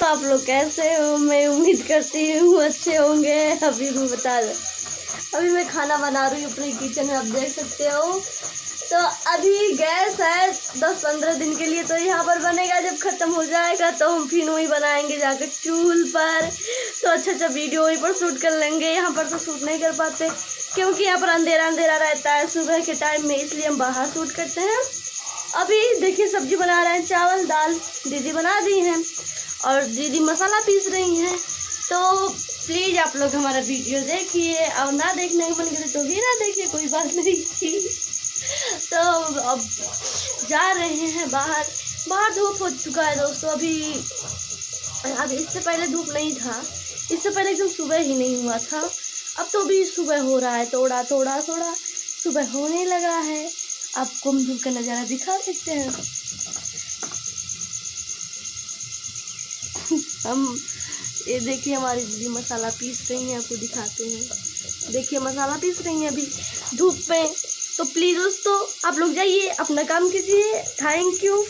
दोस्त, आप लोग कैसे हो? मैं उम्मीद करती हूँ अच्छे होंगे। अभी मैं बता दूँ, अभी मैं खाना बना रही हूँ अपने किचन में, आप देख सकते हो। तो अभी गैस है 10-15 दिन के लिए, तो यहाँ पर बनेगा। जब ख़त्म हो जाएगा तो हम फिर वही बनाएंगे जाकर चूल्हे पर। तो अच्छा वीडियो वहीं पर शूट कर लेंगे। यहाँ पर तो शूट नहीं कर पाते क्योंकि यहाँ पर अंधेरा अंधेरा रहता है सुबह के टाइम में, इसलिए हम बाहर शूट करते हैं। अभी देखिए सब्जी बना रहे हैं, चावल दाल दीदी बना दी हैं और दीदी मसाला पीस रही हैं। तो प्लीज़ आप लोग हमारा वीडियो देखिए, और ना देखने का मन करे तो भी ना देखिए, कोई बात नहीं थी। तो अब जा रहे हैं बाहर। बाहर धूप हो चुका है दोस्तों। अब इससे पहले धूप नहीं था, इससे पहले एकदम सुबह ही नहीं हुआ था। अब तो भी सुबह हो रहा है, थोड़ा थोड़ा थोड़ा सुबह होने लगा है। आपको हम धूप का नज़ारा दिखा सकते हैं। हम ये देखिए हमारी दीदी मसाला पीस रही हैं, आपको दिखाते हैं। देखिए मसाला पीस रही हैं अभी धूप में। तो प्लीज़ दोस्तों आप लोग जाइए अपना काम कीजिए। Thank you.